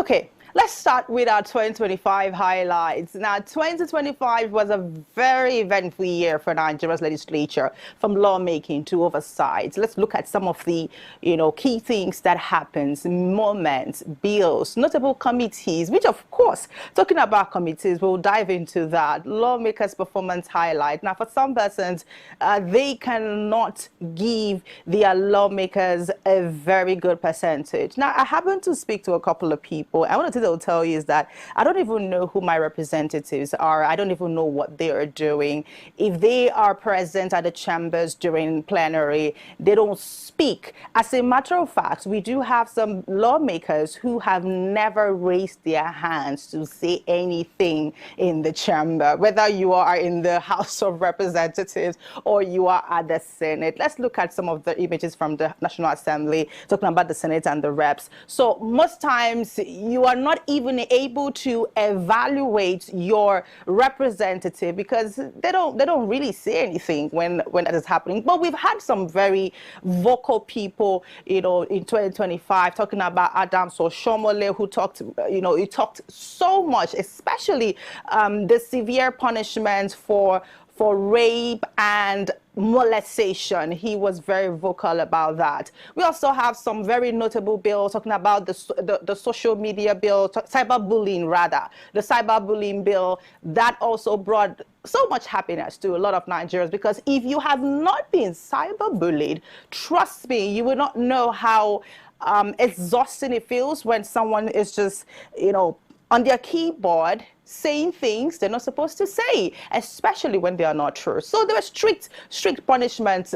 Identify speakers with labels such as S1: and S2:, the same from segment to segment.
S1: Okay, let's start with our 2025 highlights. Now, 2025 was a very eventful year for Nigeria's legislature, from lawmaking to oversight. Let's look at some of the, key things that happens, moments, bills, notable committees, which of course, talking about committees, we'll dive into that. Lawmakers' performance highlight. Now, for some persons, they cannot give their lawmakers a very good percentage. Now, I happen to speak to a couple of people. And one of the things they'll tell you is that I don't even know who my representatives are. I don't even know what they are doing. If they are present at the chambers during plenary, they don't speak. As a matter of fact, we do have some lawmakers who have never raised their hands to say anything in the chamber, whether you are in the House of Representatives or you are at the Senate. Let's look at some of the images from the National Assembly, talking about the Senate and the reps. So most times you are not even able to evaluate your representative because they don't really say anything when that is happening. But we've had some very vocal people, in 2025, talking about Adams Oshomole, who talked, he talked so much, especially the severe punishments for rape and molestation. He was very vocal about that. We also have some very notable bills talking about the social media bill, cyberbullying rather, the cyberbullying bill that also brought so much happiness to a lot of Nigerians, because if you have not been cyberbullied, trust me, you will not know how exhausting it feels when someone is just, on their keyboard saying things they're not supposed to say, especially when they are not true. So there were strict punishments,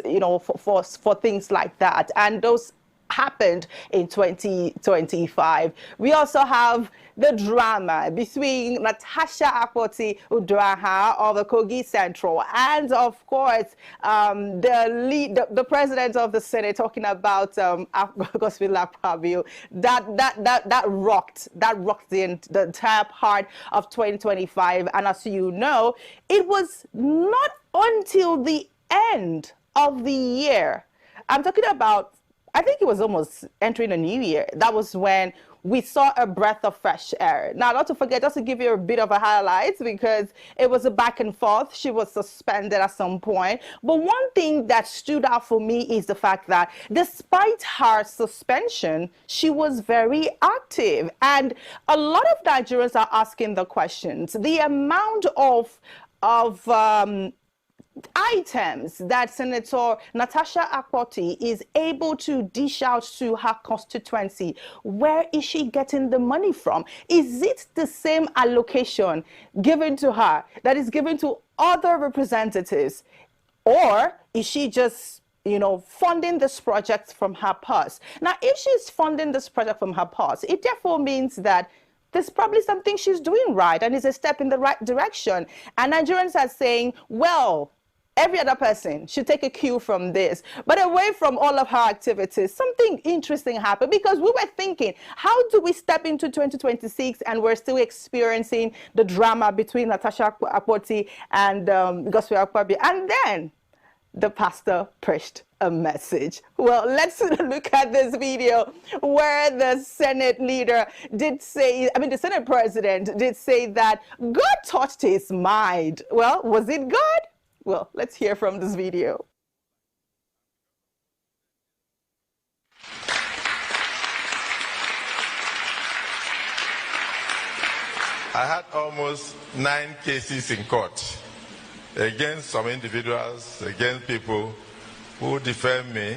S1: for things like that, and those happened in 2025. We also have the drama between Natasha Akpoti-Uduaghan of the Kogi Central and, of course, the president of the Senate, talking about Godswill Akpabio. That rocked the entire part of 2025. And as you know, it was not until the end of the year, I'm talking about, I think it was almost entering a new year, that was when we saw a breath of fresh air. Now, not to forget, just to give you a bit of a highlight, because it was a back and forth. She was suspended at some point. But one thing that stood out for me is the fact that despite her suspension, she was very active. And a lot of Nigerians are asking the questions. The amount of items that Senator Natasha Akpoti is able to dish out to her constituency, where is she getting the money from? Is it the same allocation given to her that is given to other representatives? Or is she just, funding this project from her purse? Now, if she's funding this project from her purse, it therefore means that there's probably something she's doing right and is a step in the right direction. And Nigerians are saying, well, every other person should take a cue from this. But away from all of her activities, something interesting happened, because we were thinking, how do we step into 2026 and we're still experiencing the drama between Natasha Akpoti and Godswill Akpabio? And then the pastor preached a message. Well, let's look at this video where the Senate leader did say, the Senate president did say that God touched his mind. Well, was it God? Well, let's hear from this video.
S2: I had almost 9 cases in court against some individuals, against people who defamed me,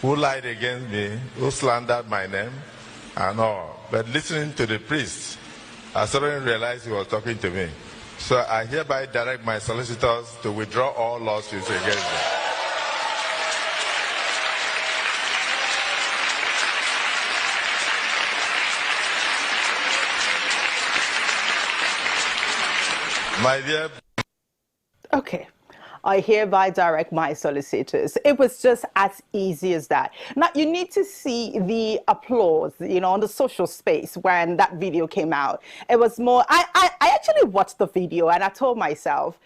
S2: who lied against me, who slandered my name, and all. But listening to the priest, I suddenly realized he was talking to me. So I hereby direct my solicitors to withdraw all lawsuits against me. My dear...
S1: Okay. I hereby direct my solicitors. It was just as easy as that. Now, you need to see the applause, on the social space when that video came out. It was more, I actually watched the video and I told myself,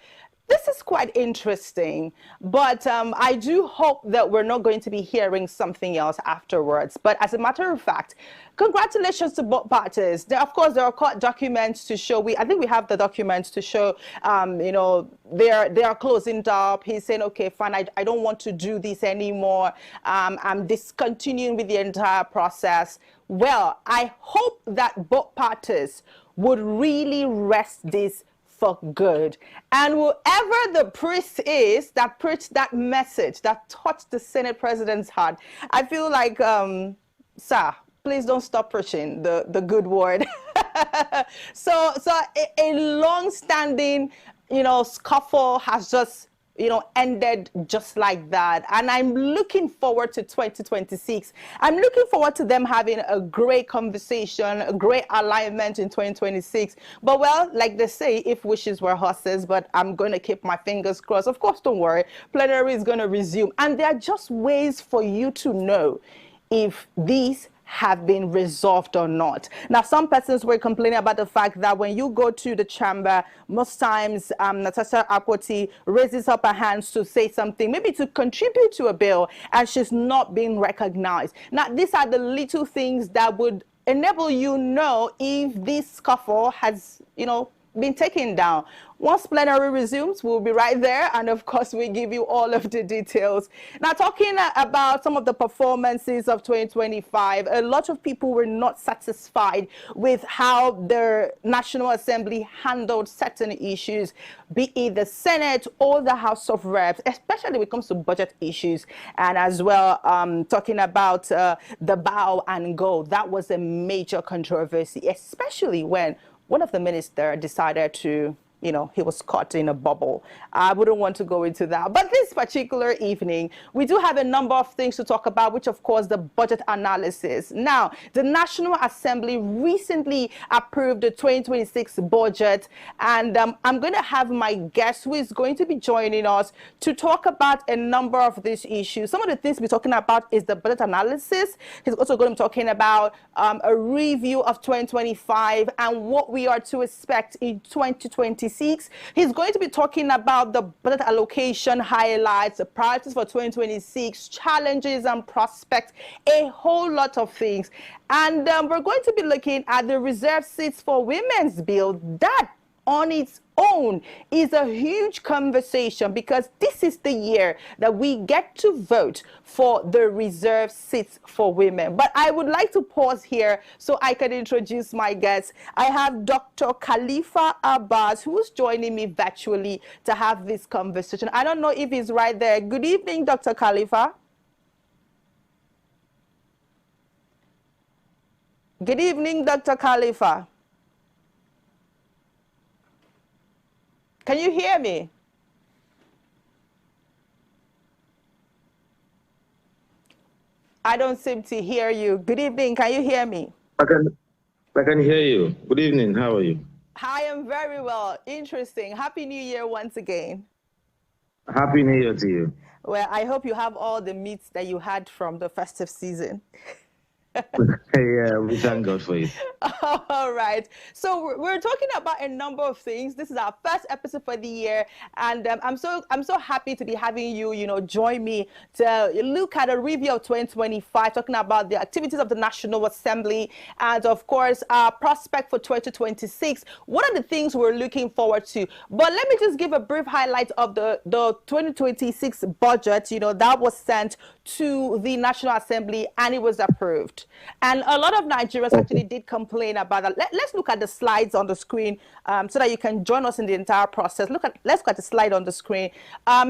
S1: This is quite interesting, but I do hope that we're not going to be hearing something else afterwards. But as a matter of fact, congratulations to both parties. There, of course, there are court documents to show. I think we have the documents to show. They are closing up. He's saying, okay, fine, I don't want to do this anymore. I'm discontinuing with the entire process. Well, I hope that both parties would really rest this for good. And whoever the priest is that preached that message that touched the Senate president's heart, I feel like, sir, please don't stop preaching the good word. so a long-standing, scuffle has just ended just like that. And I'm looking forward to 2026. I'm looking forward to them having a great conversation, a great alignment in 2026. But well, like they say, if wishes were horses, but I'm going to keep my fingers crossed. Of course, don't worry. Plenary is going to resume. And there are just ways for you to know if these have been resolved or not. Now, some persons were complaining about the fact that when you go to the chamber, most times Natasha Akwoti raises up her hands to say something, maybe to contribute to a bill, and she's not being recognized. Now, these are the little things that would enable you know if this scuffle has, been taken down. Once plenary resumes, we'll be right there, and of course we give you all of the details. Now, talking about some of the performances of 2025, a lot of people were not satisfied with how the National Assembly handled certain issues, be it the Senate or the House of Reps, especially when it comes to budget issues, and as well talking about the bow and go. That was a major controversy, especially when one of the ministers decided to, he was caught in a bubble. I wouldn't want to go into that. But this particular evening, we do have a number of things to talk about, which, of course, the budget analysis. Now, the National Assembly recently approved the 2026 budget, and I'm going to have my guest who is going to be joining us to talk about a number of these issues. Some of the things we're talking about is the budget analysis. He's also going to be talking about a review of 2025 and what we are to expect in 2026. He's going to be talking about the budget allocation highlights, the priorities for 2026, challenges and prospects, a whole lot of things. And we're going to be looking at the reserve seats for women's bill. That on its own is a huge conversation, because this is the year that we get to vote for the reserve seats for women. But I would like to pause here so I can introduce my guests. I have Dr. Khalifa Abbas, who's joining me virtually to have this conversation. I don't know if he's right there. Good evening, Dr. Khalifa. Good evening, Dr. Khalifa. Can you hear me? I don't seem to hear you. Good evening. Can you hear me?
S3: I can hear you. Good evening. How are you?
S1: I am very well. Interesting. Happy New Year once again.
S3: Happy New Year to you.
S1: Well, I hope you have all the meats that you had from the festive season.
S3: Yeah, we thank God for you.
S1: All right. So we're talking about a number of things. This is our first episode for the year, and I'm so happy to be having you, join me to look at a review of 2025, talking about the activities of the National Assembly, and of course, our prospect for 2026. What are the things we're looking forward to? But let me just give a brief highlight of the 2026 budget. That was sent to the National Assembly and it was approved. And a lot of Nigerians actually did complain about that. Let's look at the slides on the screen so that you can join us in the entire process. Let's look at the slide on the screen.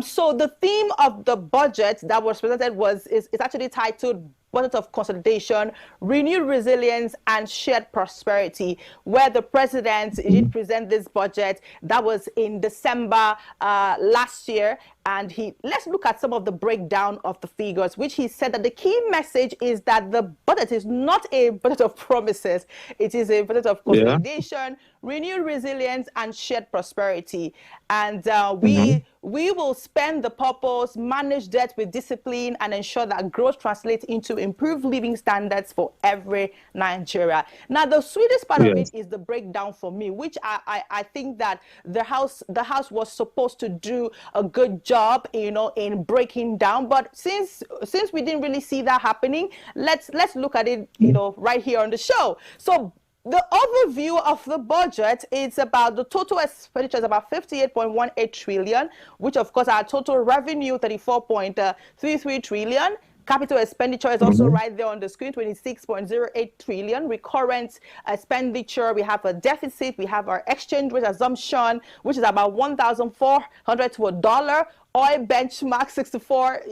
S1: So the theme of the budget that was presented is actually titled Budget of Consolidation, Renewed Resilience and Shared Prosperity, where the president did present this budget. That was in December last year. and let's look at some of the breakdown of the figures, which he said that the key message is that the budget is not a budget of promises. It is a budget of consolidation, renewed resilience, and shared prosperity. And we will spend the purpose, manage debt with discipline, and ensure that growth translates into improved living standards for every Nigeria. Now, the sweetest part of it is the breakdown for me, which I think that the house was supposed to do a good job, in breaking down. But since we didn't really see that happening, let's look at it, right here on the show. So the overview of the budget is about the total expenditure is about 58.18 trillion, which of course our total revenue 34.33 trillion. Capital expenditure is also right there on the screen, 26.08 trillion. Recurrent expenditure, we have a deficit, we have our exchange rate assumption, which is about 1,400 to a dollar. Oil benchmark 64,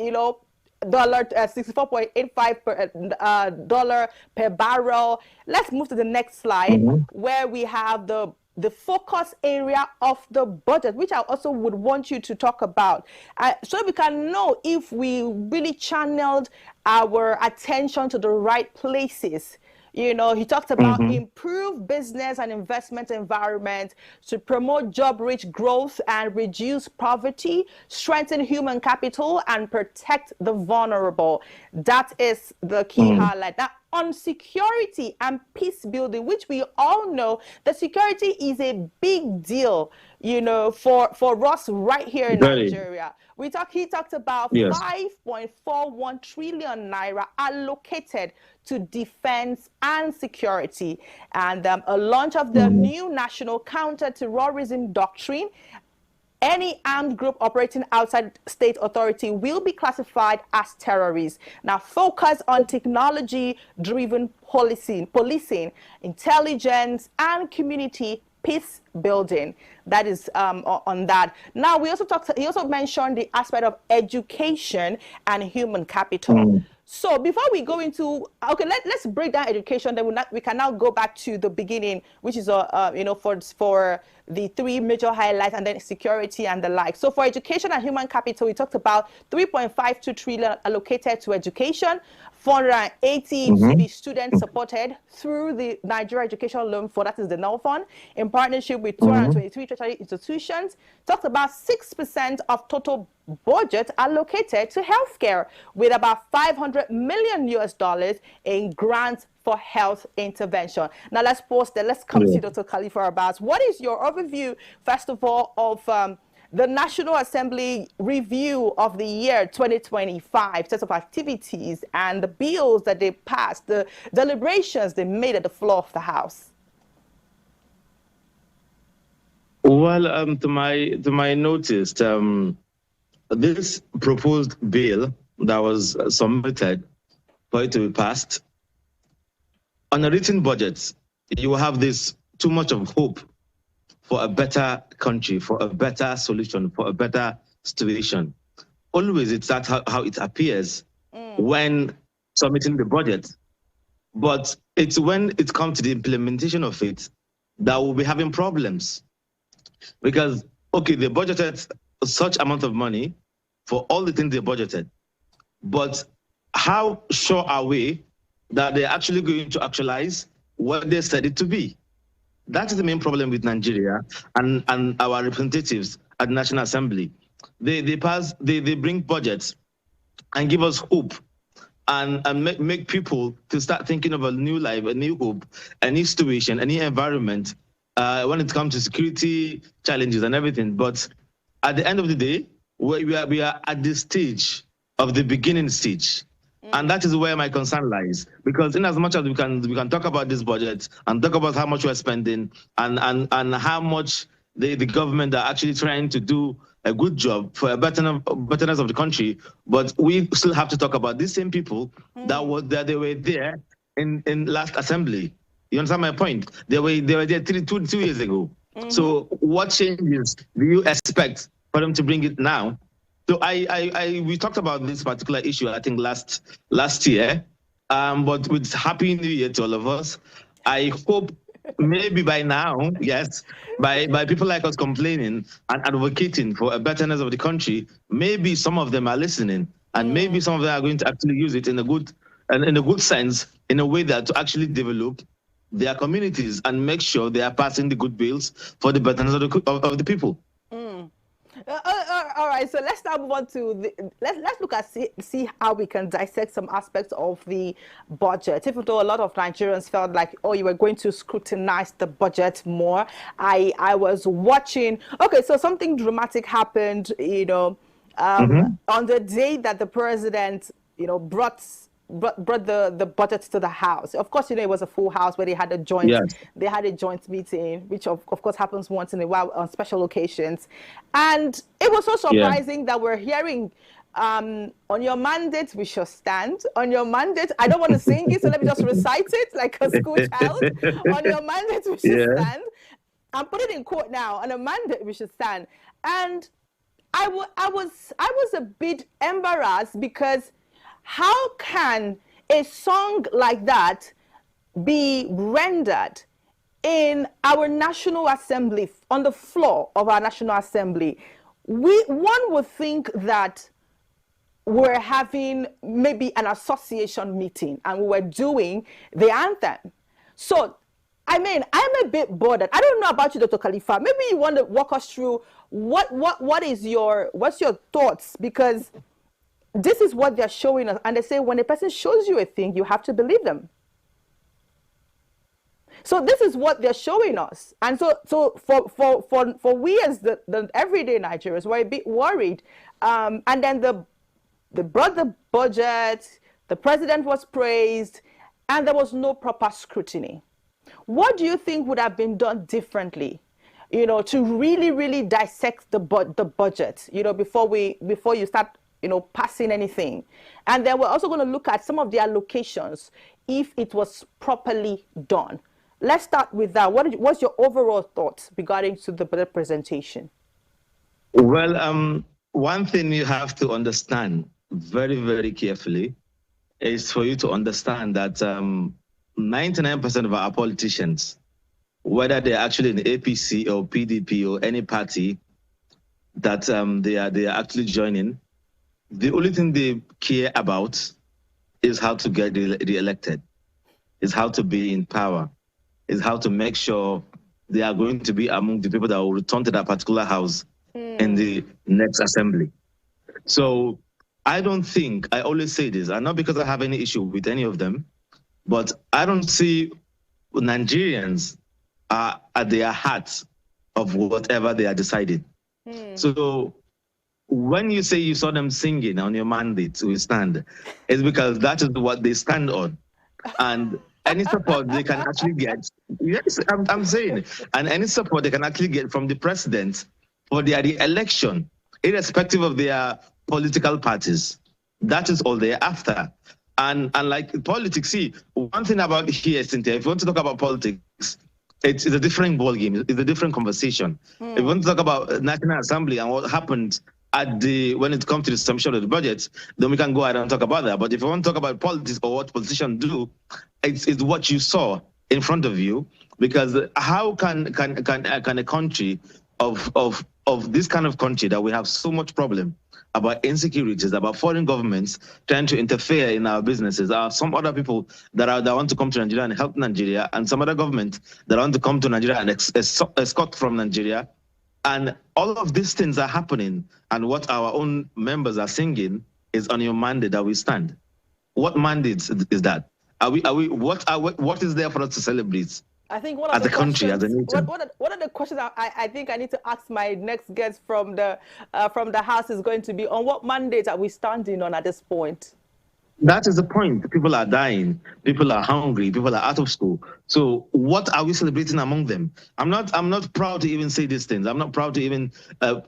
S1: $64.85 per dollar per barrel. Let's move to the next slide, where we have the focus area of the budget, which I also would want you to talk about, so we can know if we really channeled our attention to the right places. He talked about improve business and investment environment to promote job-rich growth and reduce poverty, strengthen human capital, and protect the vulnerable. That is the key highlight. Now, on security and peace building, which we all know that security is a big deal, for us right here in Nigeria. He talked about 5.41 trillion naira allocated to defense and security, and a launch of the new national counter-terrorism doctrine. Any armed group operating outside state authority will be classified as terrorists. Now, focus on technology-driven policing, intelligence, and community peace building. That is on that. Now, he also mentioned the aspect of education and human capital. So before we go into, let's break down education. Then we can now go back to the beginning, which is for the three major highlights, and then security and the like. So for education and human capital, we talked about 3.52 trillion allocated to education, 480 to be student supported through the Nigeria Education Loan Fund, that is the NEL Fund, in partnership with 223 tertiary institutions. Talked about 6% of total budget allocated to healthcare, with about $500 million in grants for health intervention. Now let's pause there. Let's come to Dr. Khalifa Abbas. What is your overview, first of all, of the National Assembly review of the year 2025, set of activities and the bills that they passed, the deliberations they made at the floor of the House?
S3: Well, to my notice, this proposed bill that was submitted for it to be passed, on a written budget, you have this too much of hope for a better country, for a better solution, for a better situation. Always it's that how it appears when submitting the budget. But it's when it comes to the implementation of it that we'll be having problems. Because, okay, they budgeted such amount of money for all the things they budgeted. But how sure are we that they're actually going to actualize what they said it to be? That is the main problem with Nigeria and our representatives at the National Assembly. They bring budgets and give us hope and make people to start thinking of a new life, a new hope, a new situation, a new environment when it comes to security challenges and everything. But at the end of the day, we are at this stage of the beginning stage. And that is where my concern lies, because in as much as we can talk about this budget and talk about how much we're spending and how much the government are actually trying to do a good job for a betterness of the country, but we still have to talk about these same people that they were there in last assembly. You understand my point? They were there two years ago. So what changes do you expect for them to bring it now? So we talked about this particular issue, I think last year, but with Happy New Year to all of us. I hope maybe by now, yes, by people like us complaining and advocating for a betterness of the country, maybe some of them are listening, and maybe some of them are going to actually use it in a good sense, in a way that to actually develop their communities and make sure they are passing the good bills for the betterness of the people.
S1: All right, so let's now move on to let's look at see how we can dissect some aspects of the budget. Even though a lot of Nigerians felt like, oh, you were going to scrutinize the budget more, I was watching. Okay, so something dramatic happened, on the day that the president, brought the budget to the house. Of course, it was a full house where they had a joint meeting, which of course happens once in a while on special occasions. And it was so surprising that we're hearing on your mandate we shall stand. On your mandate, I don't want to sing it, so let me just recite it like a school child. On your mandate we should stand. I'm putting it in quote now. On a mandate we should stand. And I was a bit embarrassed, because how can a song like that be rendered in our National Assembly, on the floor of our National Assembly? One would think that we're having maybe an association meeting and we were doing the anthem. So, I'm a bit bothered. I don't know about you, Dr. Khalifa. Maybe you want to walk us through what's your thoughts, because this is what they're showing us, and they say when a person shows you a thing, you have to believe them. So this is what they're showing us, and so for we as the everyday Nigerians, we're a bit worried. And then they brought the budget, the president was praised, and there was no proper scrutiny. What do you think would have been done differently, to really dissect the budget, before you start passing anything? And then we're also going to look at some of the allocations, if it was properly done. Let's start with that. What's your overall thoughts regarding to the budget presentation?
S3: Well, one thing you have to understand very, very carefully is for you to understand that 99% of our politicians, whether they're actually in the APC or PDP or any party that they are actually joining, the only thing they care about is how to get re-elected, is how to be in power, is how to make sure they are going to be among the people that will return to that particular house in the next assembly. So I don't think, I always say this, and not because I have any issue with any of them, but I don't see Nigerians are at their heart of whatever they are deciding. So when you say you saw them singing on your mandate to stand, it's because that is what they stand on. And any support they can actually get, yes, I'm saying, and any support they can actually get from the president for their election, irrespective of their political parties, that is all they're after. And like politics, see, one thing about here, Cynthia, if you want to talk about politics, it's a different ballgame, it's a different conversation. If you want to talk about National Assembly and what happened when it comes to the submission of the budget, then we can go ahead and talk about that. But if you want to talk about politics or what politicians do, it's what you saw in front of you. Because how can a country of this kind of country that we have so much problem about insecurities, about foreign governments trying to interfere in our businesses, some other people that want to come to Nigeria and help Nigeria, and some other government that want to come to Nigeria and escort from Nigeria. And all of these things are happening, and what our own members are singing is on your mandate that we stand. What mandate is that? What is there for us to celebrate?
S1: I think one of the country, as a nation. One of the questions I think I need to ask my next guest from the House is going to be, on what mandate are we standing on at this point?
S3: That is the point. People are dying. People are hungry. People are out of school. So what are we celebrating among them? I'm not proud to even say these things. I'm not proud to even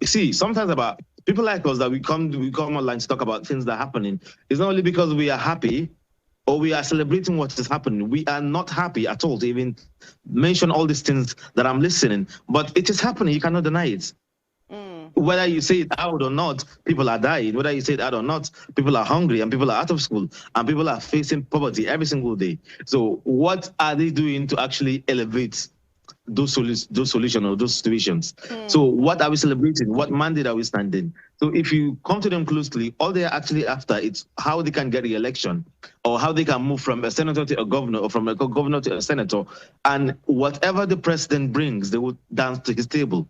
S3: see. Sometimes about people like us that we come online to talk about things that are happening. It's not only because we are happy or we are celebrating what is happening. We are not happy at all to even mention all these things that I'm listening. But it is happening. You cannot deny it. Whether you say it out or not, people are dying. Whether you say it out or not, people are hungry and people are out of school and people are facing poverty every single day. So what are they doing to actually elevate those solutions or those situations. So what are we celebrating? What mandate are we standing? So if you come to them closely, all they're actually after is how they can get the election, or how they can move from a senator to a governor, or from a governor to a senator, and whatever the president brings, they will dance to his table.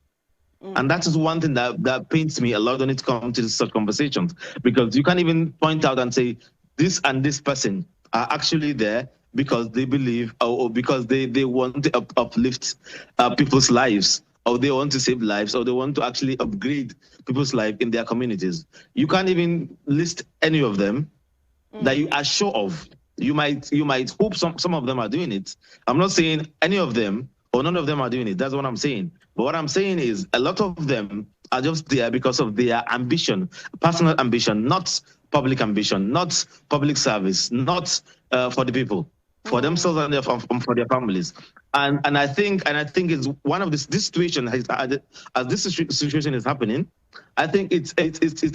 S3: And that is one thing that pains me a lot when it comes to such conversations, because you can't even point out and say this and this person are actually there because they believe, or because they want to uplift people's lives, or they want to save lives, or they want to actually upgrade people's life in their communities. You can't even list any of them that you are sure of. You might hope some of them are doing it. I'm not saying any of them or none of them are doing it. That's what I'm saying. But what I'm saying is a lot of them are just there because of their ambition, personal ambition, not public ambition, not public service, not for the people, for themselves and for their families. And I think it's one of this situation, as this situation is happening, I think it's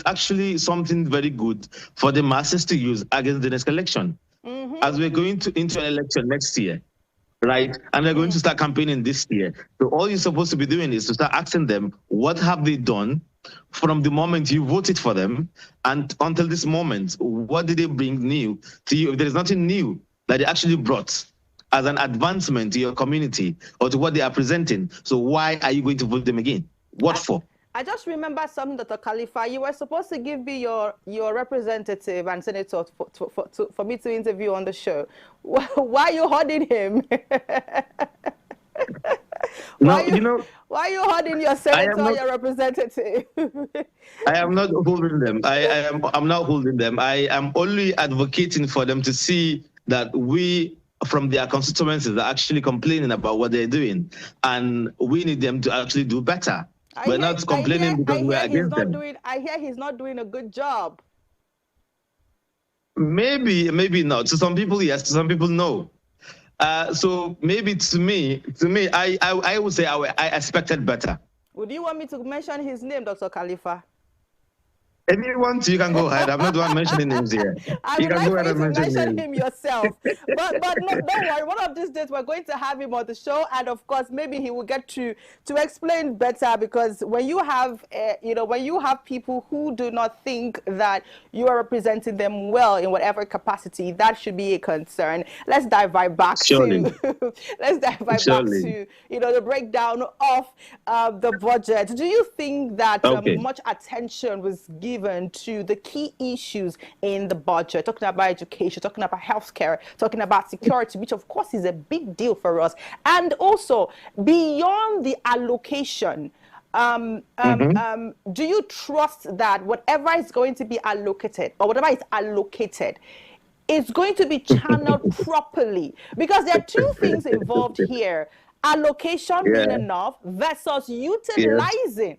S3: actually something very good for the masses to use against the next election. As we're going into an election next year, right? And they're going to start campaigning this year. So all you're supposed to be doing is to start asking them, what have they done from the moment you voted for them and until this moment? What did they bring new to you? If there is nothing new that they actually brought as an advancement to your community or to what they are presenting, so why are you going to vote them again? What for?
S1: I just remember something, Dr. Khalifa. You were supposed to give me your representative and senator for me to interview on the show. Why are you holding him? Why are you holding your senator or your representative?
S3: I am not holding them. I'm not holding them. I am only advocating for them to see that we, from their constituencies, are actually complaining about what they're doing, and we need them to actually do better. We're not complaining because we're against them.
S1: I hear he's not doing a good job.
S3: Maybe not. To some people, yes. To some people, no. So maybe to me, I would say I expected better.
S1: Would you want me to mention his name, Dr. Khalifa?
S3: If you want to, you can go ahead. I'm not the one mentioning names here.
S1: You can go ahead and mention him yourself. But no, don't worry. One of these days, we're going to have him on the show, and of course, maybe he will get to explain better. Because when you have, when you have people who do not think that you are representing them well in whatever capacity, that should be a concern. Let's dive right back to the breakdown of the budget. Do you think that much attention was given to the key issues in the budget, talking about education, talking about healthcare, talking about security, which of course is a big deal for us, and also beyond the allocation? Do you trust that whatever is going to be allocated, or whatever is allocated, is going to be channeled properly? Because there are two things involved here: allocation being enough versus utilizing.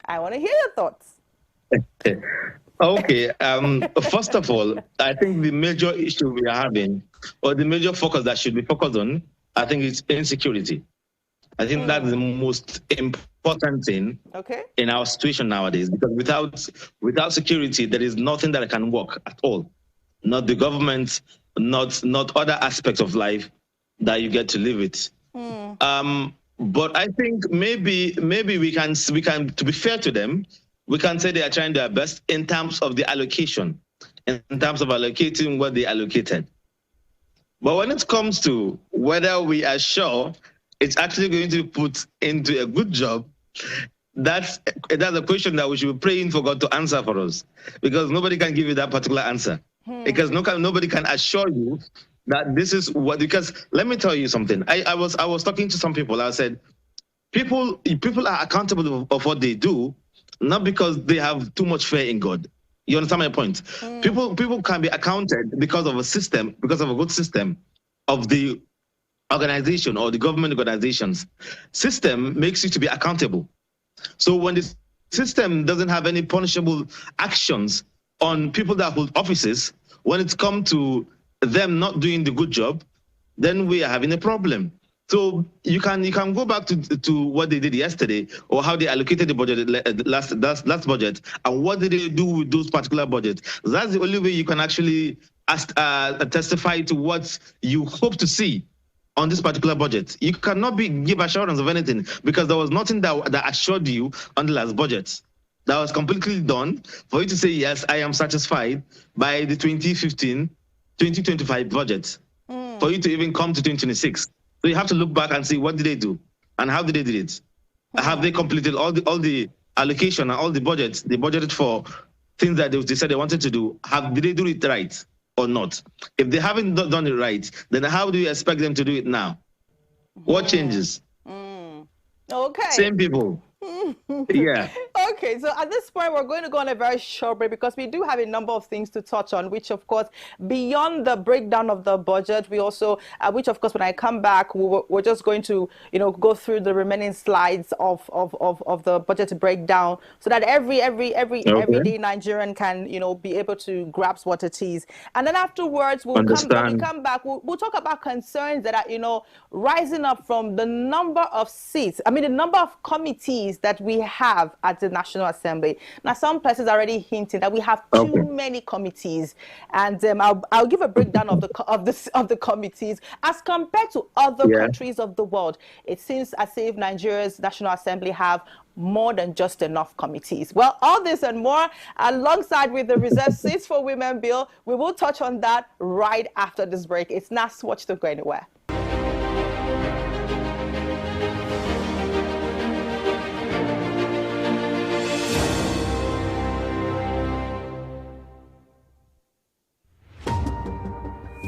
S1: I want to hear your thoughts.
S3: Okay. First of all, I think the major issue we are having, or the major focus that should be focused on, I think it's insecurity. I think that's the most important thing in our situation nowadays, because without security, there is nothing that can work at all. Not the government, not other aspects of life that you get to live with. But I think maybe we can, to be fair to them, we can say they are trying their best in terms of the allocation, in terms of allocating what they allocated. But when it comes to whether we are sure it's actually going to put into a good job, that's a question that we should be praying for God to answer for us, because nobody can give you that particular answer. Because nobody can assure you that this is what, because let me tell you something. I was talking to some people. I said, people are accountable of what they do, not because they have too much faith in God. You understand my point? People can be accounted because of a system, because of a good system of the organization or the government organizations. System makes you to be accountable. So when the system doesn't have any punishable actions on people that hold offices, when it's come to them not doing the good job, then we are having a problem. So you can go back to what they did yesterday, or how they allocated the budget last budget, and what did they do with those particular budgets. That's the only way you can actually testify to what you hope to see on this particular budget. You cannot give assurance of anything because there was nothing that assured you on the last budget. That was completely done for you to say, yes, I am satisfied by the 2025 budget. For you to even come to 2026. So you have to look back and see what did they do and how did they do it. Have they completed all the allocation and all the budgets they budgeted for things that they said they wanted to do? Did they do it right or not? If they haven't done it right, then how do you expect them to do it now? What changes?
S1: Okay.
S3: Same people. Yeah.
S1: Okay, so at this point, we're going to go on a very short break because we do have a number of things to touch on, which, of course, beyond the breakdown of the budget, we also, which, of course, when I come back, we're just going to, go through the remaining slides of the budget breakdown so that everyday Nigerian can, be able to grasp what it is. And then afterwards, when we come back, we'll talk about concerns that are, rising up from the number of seats, the number of committees that we have at the National Assembly. Now, some places are already hinting that we have too many committees, and I'll give a breakdown of the committees as compared to other countries of the world. It seems as if Nigeria's National Assembly have more than just enough committees. Well, all this and more, alongside with the Reserved Seats for Women bill, we will touch on that right after this break. It's Nass. Watch, don't go anywhere.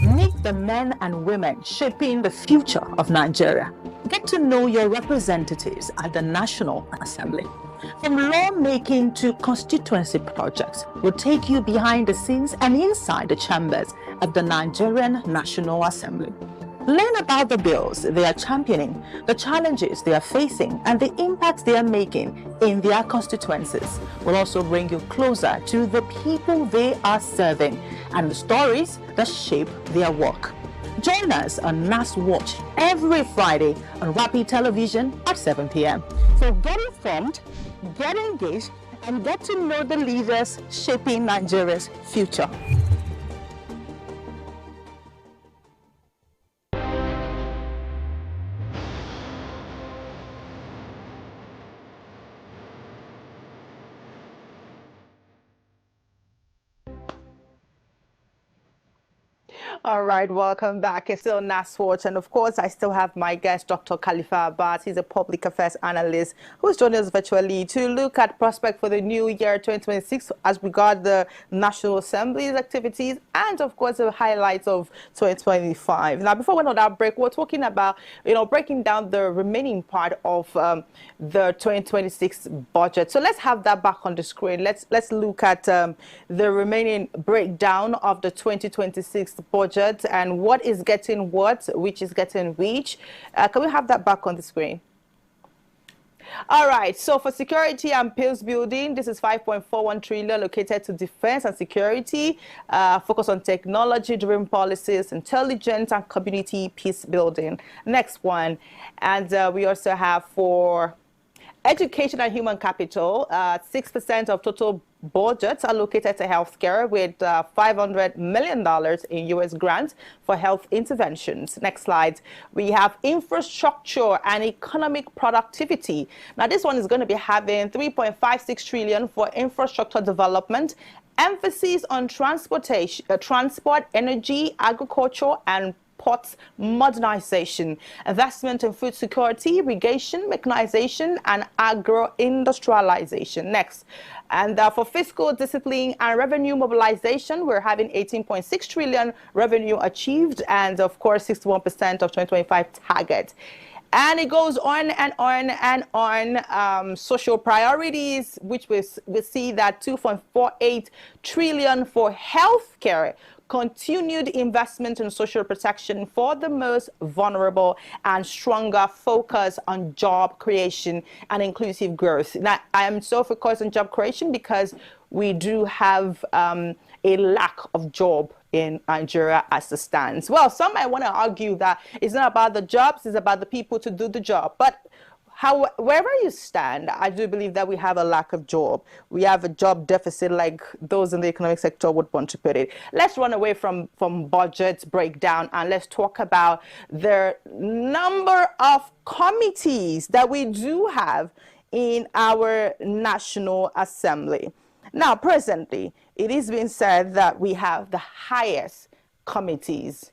S1: Meet the men and women shaping the future of Nigeria. Get to know your representatives at the National Assembly. From lawmaking to constituency projects, we'll take you behind the scenes and inside the chambers of the Nigerian National Assembly. Learn about the bills they are championing, the challenges they are facing, and the impacts they are making in their constituencies. We'll also bring you closer to the people they are serving and the stories that shape their work. Join us on Nass Watch every Friday on Rapid Television at 7 p.m. So get informed, get engaged, and get to know the leaders shaping Nigeria's future. All right, welcome back. It's still Nass Watch, and of course, I still have my guest, Dr. Khalifa Abbas. He's a public affairs analyst who's joining us virtually to look at prospect for the new year 2026 as regard the National Assembly's activities and, of course, the highlights of 2025. Now, before we went on that break, we're talking about, breaking down the remaining part of the 2026 budget. So let's have that back on the screen. Let's look at the remaining breakdown of the 2026 budget and what is getting what, which is getting which. Can we have that back on the screen? All right, so for security and peace building, this is 5.41 trillion located to defense and security, focus on technology-driven policies, intelligence and community peace building. Next one, and we also have for education and human capital, 6% of total budgets allocated to healthcare with $500 million in U.S. grants for health interventions. Next slide. We have infrastructure and economic productivity. Now, this one is going to be having 3.56 trillion for infrastructure development, emphasis on transportation, transport, energy, agriculture, and ports modernization, investment in food security, irrigation, mechanization, and agro-industrialization. Next. And for fiscal discipline and revenue mobilization, we're having 18.6 trillion revenue achieved, and of course, 61% of 2025 target. And it goes on and on and on. Social priorities, which we see that 2.48 trillion for healthcare, continued investment in social protection for the most vulnerable, and stronger focus on job creation and inclusive growth. Now, I am so focused on job creation because we do have a lack of job in Nigeria as it stands. Well, some might want to argue that it's not about the jobs, it's about the people to do the job. But wherever you stand, I do believe that we have a lack of job. We have a job deficit, like those in the economic sector would want to put it. Let's run away from budget breakdown and let's talk about the number of committees that we do have in our National Assembly. Now, presently, it is being said that we have the highest committees.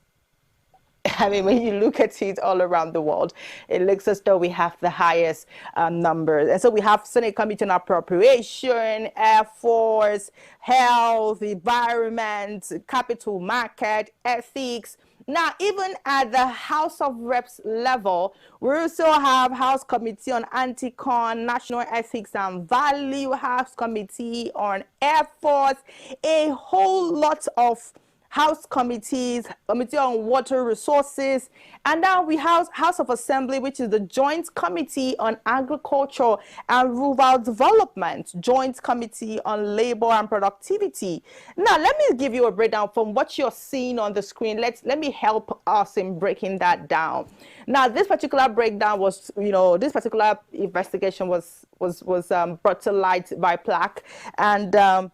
S1: I mean, when you look at it all around the world, it looks as though we have the highest numbers. And so we have Senate Committee on Appropriation, Air Force, Health, Environment, Capital Market, Ethics. Now, even at the House of Reps level, we also have House Committee on Anti-Con, National Ethics and Value, House Committee on Air Force, a whole lot of House committees, Committee on Water Resources, and now we have House of Assembly, which is the Joint Committee on Agriculture and Rural Development, Joint Committee on Labor and Productivity. Now, let me give you a breakdown from what you're seeing on the screen. Let me help us in breaking that down. Now, this particular breakdown was, this particular investigation was brought to light by Plaque, and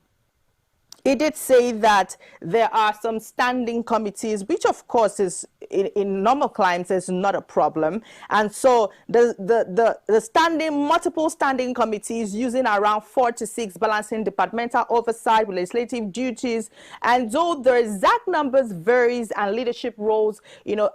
S1: it did say that there are some standing committees, which of course is in normal climes is not a problem. And so the multiple standing committees using around 4 to 6 balancing departmental oversight with legislative duties. And though the exact numbers varies and leadership roles,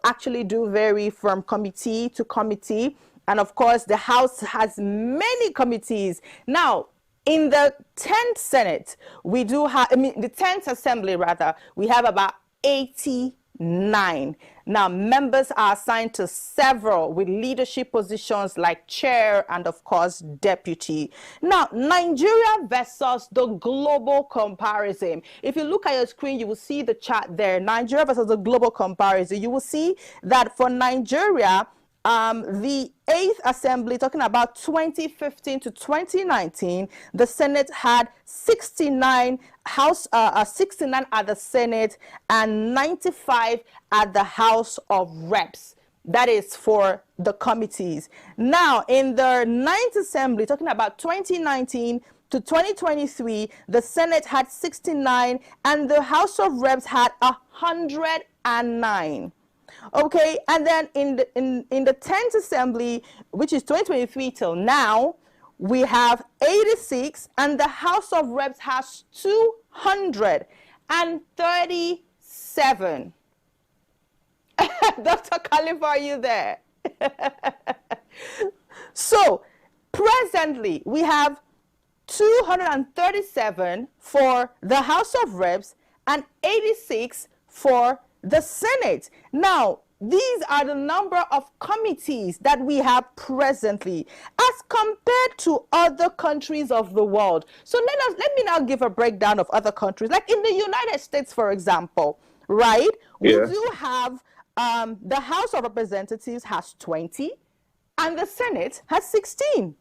S1: actually do vary from committee to committee. And of course, the House has many committees. Now, in the 10th Senate, we do have, the 10th Assembly rather, we have about 89. Now, members are assigned to several with leadership positions like chair and, of course, deputy. Now, Nigeria versus the global comparison. If you look at your screen, you will see the chart there. Nigeria versus the global comparison. You will see that for Nigeria, the 8th Assembly, talking about 2015 to 2019, the Senate had 69 69 at the Senate and 95 at the House of Reps. That is for the committees. Now, in the 9th Assembly, talking about 2019 to 2023, the Senate had 69 and the House of Reps had 109. Okay, and then in the 10th Assembly, which is 2023 till now, we have 86 and the House of Reps has 237. Dr. Khalifa, are you there? So presently we have 237 for the House of Reps and 86 for the Senate. Now, these are the number of committees that we have presently as compared to other countries of the world. So let me now give a breakdown of other countries. Like in the United States, for example, right? We do have the House of Representatives has 20 and the Senate has 16.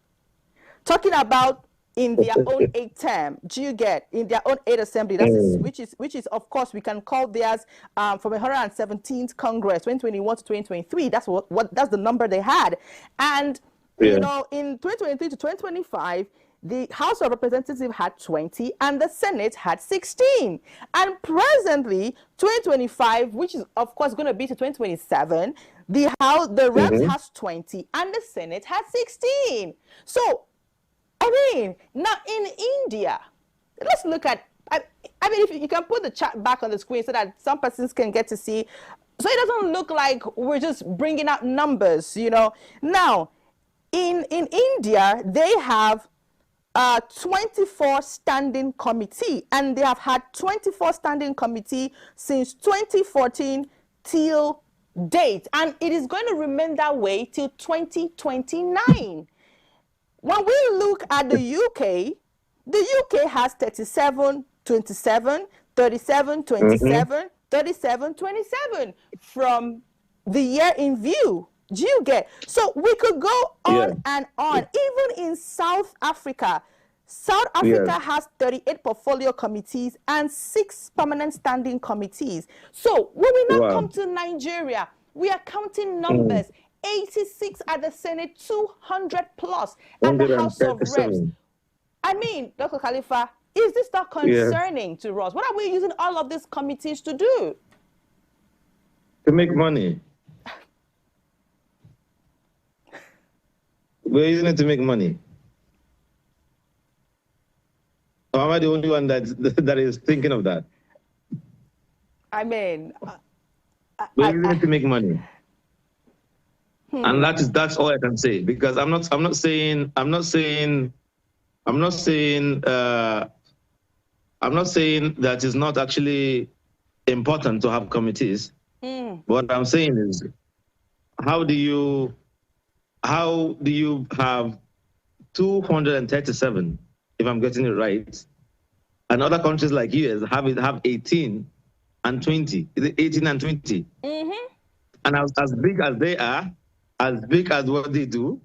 S1: Talking about in their own 8th term, do you get in their own 8th Assembly? That is, which is of course we can call theirs from 117th Congress, 2021 to 2023. That's that's the number they had, and in 2023 to 2025. The House of Representatives had 20 and the Senate had 16. And presently, 2025, which is of course going to be to 2027, the Reps has 20 and the Senate has 16. So, I mean, now in India, let's look at, I mean, if you can put the chart back on the screen so that some persons can get to see. So it doesn't look like we're just bringing out numbers, Now, in India, they have 24 standing committee, and they have had 24 standing committee since 2014 till date, and it is going to remain that way till 2029. When we look at the UK has 37, 27, 37, 27, 37, 27 from the year in view. Do you get? So we could go on and on. Even in South Africa, has 38 portfolio committees and 6 permanent standing committees. So when we now come to Nigeria, we are counting numbers. 86 at the Senate, 200 plus at the House of Reps.
S3: 137.
S1: I mean, Dr. Khalifa, is this not
S3: Yes.
S1: concerning to us? What are we using all of these committees to do?
S3: To make money. We're using it to make money. Or am I the only one that is thinking of that?
S1: I mean,
S3: We're using it to make money. And that's all I can say, because I'm not saying that it's not actually important to have committees. What I'm saying is, how do you have 237, if I'm getting it right, and other countries like US have 18 and 20, 18 and 20, and as big as they are, as big as what they do,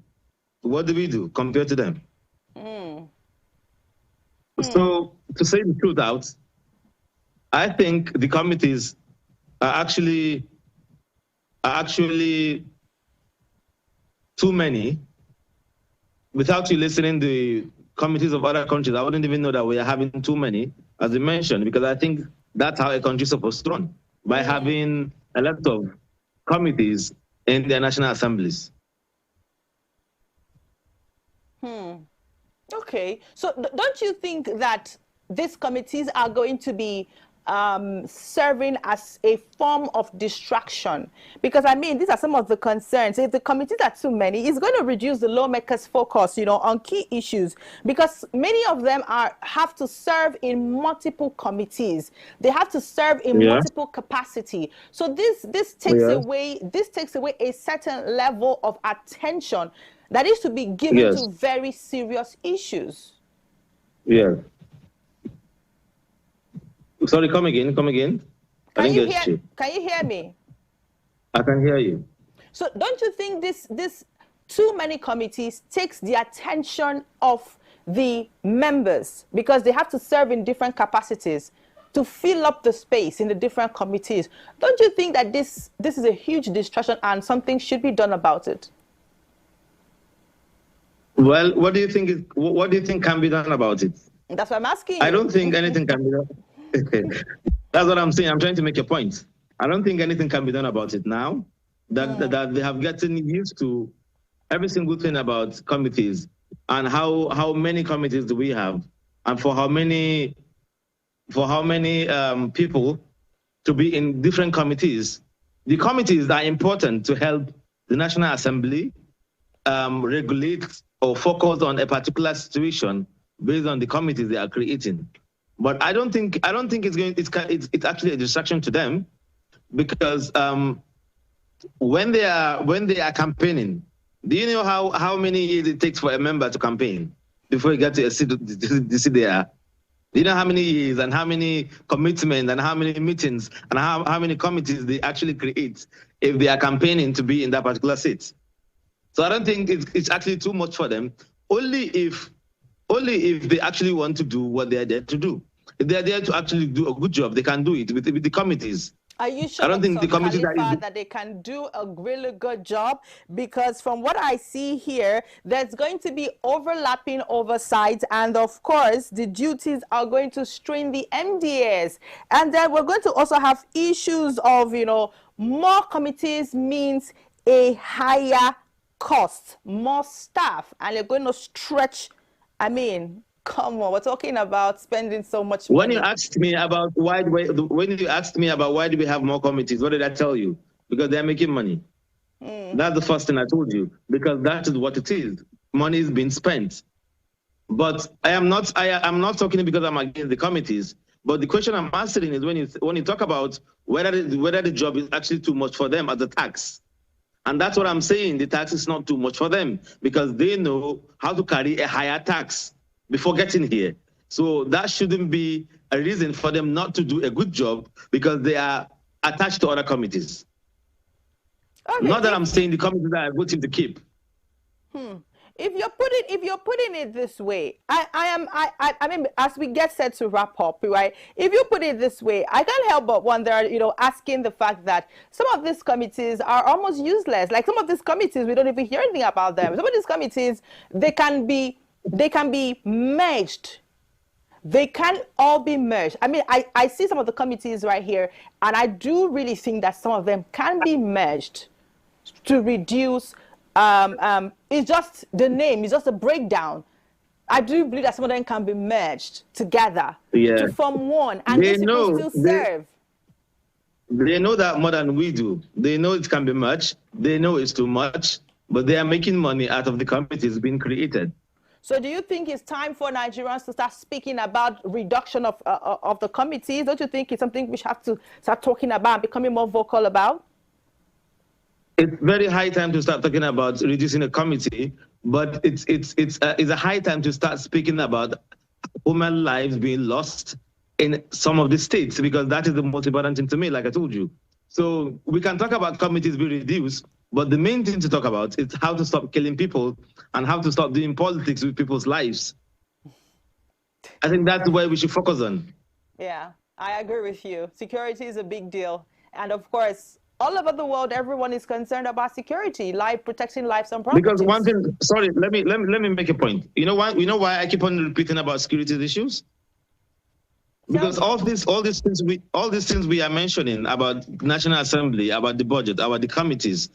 S3: what do we do compared to them? So to say the truth out, I think the committees are actually too many. Without you listening to the committees of other countries, I wouldn't even know that we are having too many, as you mentioned, because I think that's how a country is supposed to run, by having a lot of committees in their national assemblies.
S1: Okay, so don't you think that these committees are going to be serving as a form of distraction? Because I mean, these are some of the concerns. If the committees are too many, it's going to reduce the lawmakers' focus, on key issues, because many of them have to serve in multiple committees. They have to serve in multiple capacity. So this takes away a certain level of attention that is to be given to very serious issues.
S3: Yes. Sorry, come again.
S1: Can you hear me?
S3: I can hear you.
S1: So don't you think this too many committees takes the attention of the members, because they have to serve in different capacities to fill up the space in the different committees? Don't you think that this is a huge distraction and something should be done about it?
S3: Well, what do you think can be done about it?
S1: That's what I'm asking you.
S3: I don't think anything can be done. That's what I'm saying. I'm trying to make a point. I don't think anything can be done about it now that they have gotten used to every single thing about committees, and how many committees do we have, and for how many people to be in different committees. The committees are important to help the National Assembly regulate or focus on a particular situation based on the committees they are creating. But I don't think it's actually a distraction to them, because when they are campaigning, do you know how many years it takes for a member to campaign before you get to a seat there? Do you know how many years and how many commitments and how many meetings and how many committees they actually create if they are campaigning to be in that particular seat? So I don't think it's actually too much for them, only if they actually want to do what they are there to do. If they are there to actually do a good job, they can do it with the committees.
S1: Are you sure,
S3: I don't think the committees
S1: that they can do a really good job? Because from what I see here, there's going to be overlapping oversight, and of course, the duties are going to strain the MDS. And then we're going to also have issues of, more committees means a higher cost, more staff, and they're going to stretch. I mean, come on, we're talking about spending so much money.
S3: When you asked me about why do we have more committees, what did I tell you? Because they're making money. That's the first thing I told you, because that is what it is. Money is being spent. But I'm not talking because I'm against the committees. But the question I'm answering is when you talk about whether the job is actually too much for them as a tax. And that's what I'm saying. The tax is not too much for them, because they know how to carry a higher tax before getting here. So that shouldn't be a reason for them not to do a good job, because they are attached to other committees. Okay. Not that I'm saying the committees are a good thing to keep.
S1: if you're putting it this way, I mean, as we get set to wrap up, right? If you put it this way, I can't help but wonder, asking the fact that some of these committees are almost useless. Like some of these committees, we don't even hear anything about them. Some of these committees, they can be merged. They can all be merged. I mean, I see some of the committees right here, and I do really think that some of them can be merged to reduce. It's just the name, it's just a breakdown. I do believe that some of them can be merged together to form one, and
S3: they
S1: these people still serve.
S3: They know that more than we do. They know it can be much. They know it's too much, but they are making money out of the committees being created.
S1: So do you think it's time for Nigerians to start speaking about reduction of the committees? Don't you think it's something we have to start talking about, becoming more vocal about?
S3: It's very high time to start talking about reducing a committee, but it's a high time to start speaking about human lives being lost in some of the states, because that is the most important thing to me, like I told you. So we can talk about committees being reduced, but the main thing to talk about is how to stop killing people and how to stop doing politics with people's lives. I think that's where we should focus on.
S1: Yeah, I agree with you. Security is a big deal. And of course, all over the world, everyone is concerned about security, protecting lives and properties.
S3: Because one thing, sorry, let me make a point. You know why I keep on repeating about security issues? Because all these things we are mentioning about National Assembly, about the budget, about the committees,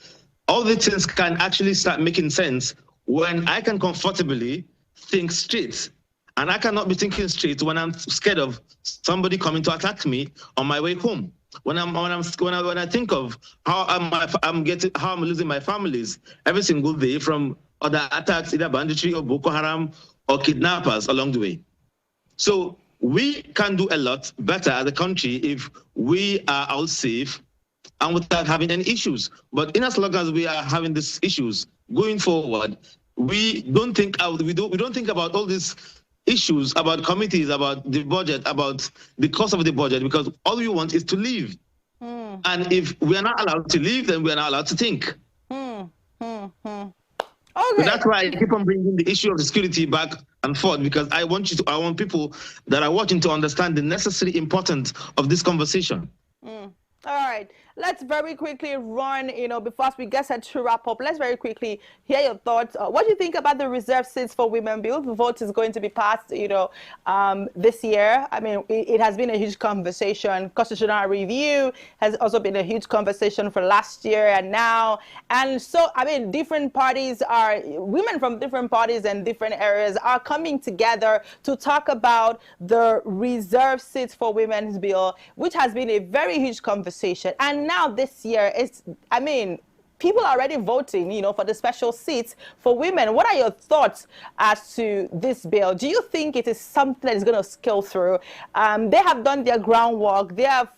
S3: all these things can actually start making sense when I can comfortably think straight. And I cannot be thinking straight when I'm scared of somebody coming to attack me on my way home. When I think of how I'm losing my families every single day from other attacks, either banditry or Boko Haram or kidnappers along the way. So we can do a lot better as a country if we are all safe and without having any issues. But in as long as we are having these issues going forward, we don't think about all these issues, about committees, about the budget, about the cost of the budget, because all we want is to live. And if we are not allowed to live, then we are not allowed to think.
S1: Okay.
S3: So that's why I keep on bringing the issue of the security back and forth, because I want people that are watching to understand the necessary importance of this conversation.
S1: All right, let's very quickly run, before we get set to wrap up, let's very quickly hear your thoughts. What do you think about the reserve seats for women bill? The vote is going to be passed, this year. I mean, it has been a huge conversation. Constitutional review has also been a huge conversation for last year and now. And so, I mean, women from different parties and different areas are coming together to talk about the reserve seats for women's bill, which has been a very huge conversation. And now this year, people are already voting, for the special seats for women. What are your thoughts as to this bill? Do you think it is something that is going to scale through? They have done their groundwork. They have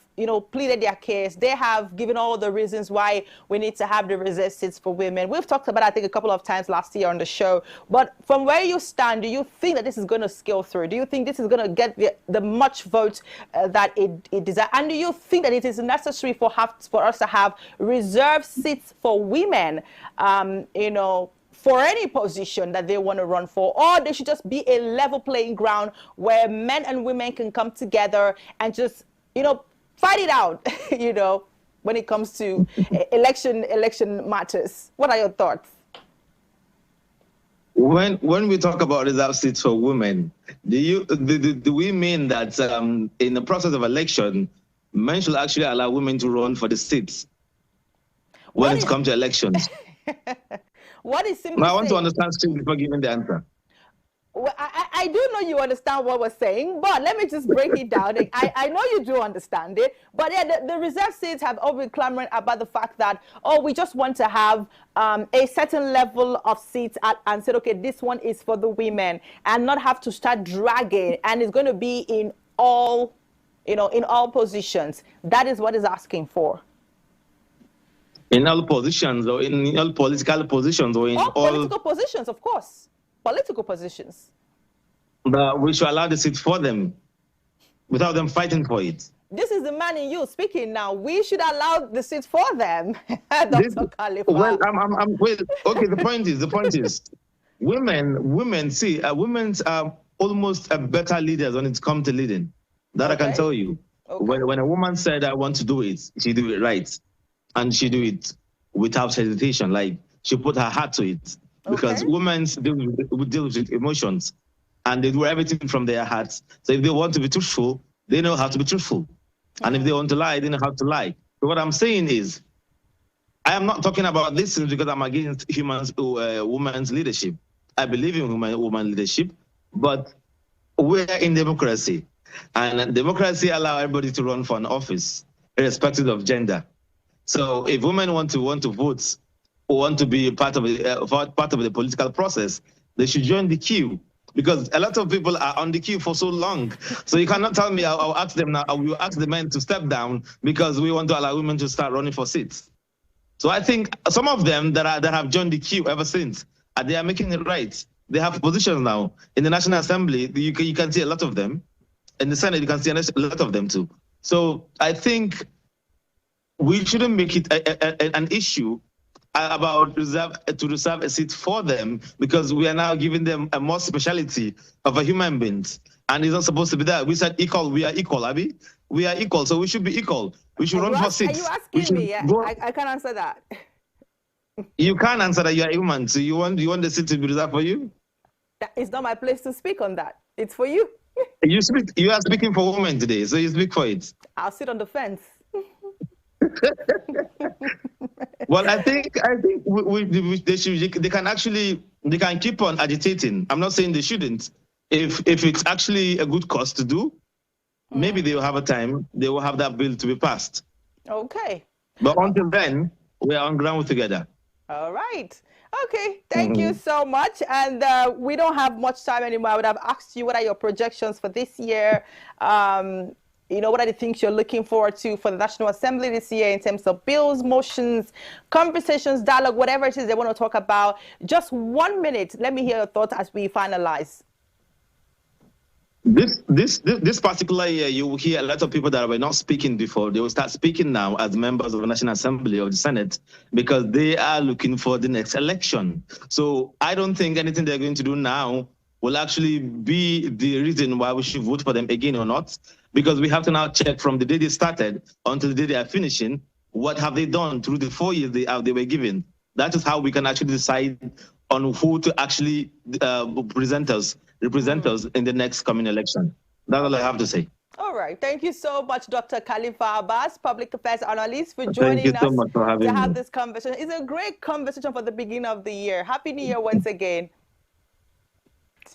S1: pleaded their case. They have given all the reasons why we need to have the reserve seats for women. We've talked about, I think, a couple of times last year on the show. But from where you stand, do you think that this is going to scale through? Do you think this is going to get the much vote that it desires? And do you think that it is necessary for us to have reserve seats for women, for any position that they want to run for, or there should just be a level playing ground where men and women can come together and just, fight it out, when it comes to election matters? What are your thoughts?
S3: When we talk about reserve seats for women, do we mean that in the process of election, men should actually allow women to run for the seats when it comes to elections?
S1: What is simply
S3: I want to understand still before giving the answer.
S1: Well, I do know you understand what we're saying, but let me just break it down. I know you do understand it, but yeah, the reserve seats have all been clamoring about the fact that, we just want to have a certain level of seats and said, okay, this one is for the women, and not have to start dragging, and it's going to be in all, in all positions. That is what it's asking for.
S3: In all positions, or in all political positions, or in all
S1: political positions, of course. Political positions.
S3: But we should allow the seats for them without them fighting for it.
S1: This is the man in you speaking now. We should allow the seats for them, Dr. Khalifa.
S3: Well, okay, the point is, women, see, women are almost better leaders when it comes to leading. That I can tell you.
S1: Okay.
S3: When a woman said, I want to do it, she do it right. And she do it without hesitation. Like, she put her heart to it. Because women deal with emotions. And they do everything from their hearts. So if they want to be truthful, they know how to be truthful. And if they want to lie, they know how to lie. So what I'm saying is, I am not talking about this because I'm against women's leadership. I believe in woman leadership, but we're in democracy. And democracy allows everybody to run for an office, irrespective of gender. So if women want to vote or want to be part of the political process, they should join the queue. Because a lot of people are on the queue for so long. So you cannot tell me, I'll ask them now, I will ask the men to step down because we want to allow women to start running for seats. So I think some of them that have joined the queue ever since, they are making it right. They have positions now. In the National Assembly, you can see a lot of them. In the Senate, you can see a lot of them too. So I think we shouldn't make it an issue about to reserve a seat for them, because we are now giving them a more speciality of a human being, and it's not supposed to be that. We said equal, we are equal, Abby. We are equal, so we should be equal. We should run for seats.
S1: Are you asking me? I can't answer that.
S3: You can't answer that. You are a human, so you want the seat to be reserved for you?
S1: It's not my place to speak on that. It's for you.
S3: You are speaking for women today, so you speak for it.
S1: I'll sit on the fence.
S3: Well, I think they can keep on agitating. I'm not saying they shouldn't. If it's actually a good cause to do, maybe they will have a time. They will have that bill to be passed.
S1: Okay.
S3: But until then, we are on ground together.
S1: All right. Okay. Thank you so much. And we don't have much time anymore. I would have asked you, what are your projections for this year? What are the things you're looking forward to for the National Assembly this year in terms of bills, motions, conversations, dialogue, whatever it is they want to talk about? Just 1 minute. Let me hear your thoughts as we finalize.
S3: This particular year, you will hear a lot of people that were not speaking before. They will start speaking now as members of the National Assembly or the Senate, because they are looking for the next election. So I don't think anything they're going to do now will actually be the reason why we should vote for them again or not, because we have to now check from the day they started until the day they are finishing, what have they done through the 4 years they were given. That is how we can actually decide on who to actually represent us in the next coming election. That's all I have to say.
S1: All right. Thank you so much, Dr. Khalifa Abbas, public affairs analyst, for joining us to have this conversation. It's a great conversation for the beginning of the year. Happy New Year once again.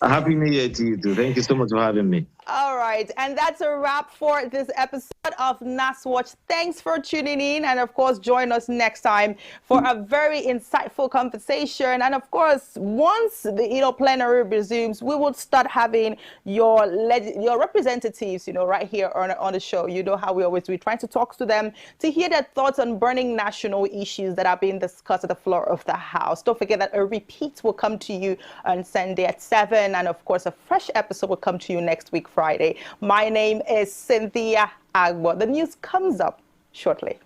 S3: Happy New Year to you too. Thank you so much for having me.
S1: All right. And that's a wrap for this episode of Nass Watch. Thanks for tuning in. And of course, join us next time for a very insightful conversation. And of course, once the plenary resumes, we will start having your representatives, right here on the show. You know how we're trying to talk to them to hear their thoughts on burning national issues that are being discussed at the floor of the House. Don't forget that a repeat will come to you on Sunday at 7. And of course, a fresh episode will come to you next week, Friday. My name is Cynthia Agbo. The news comes up shortly.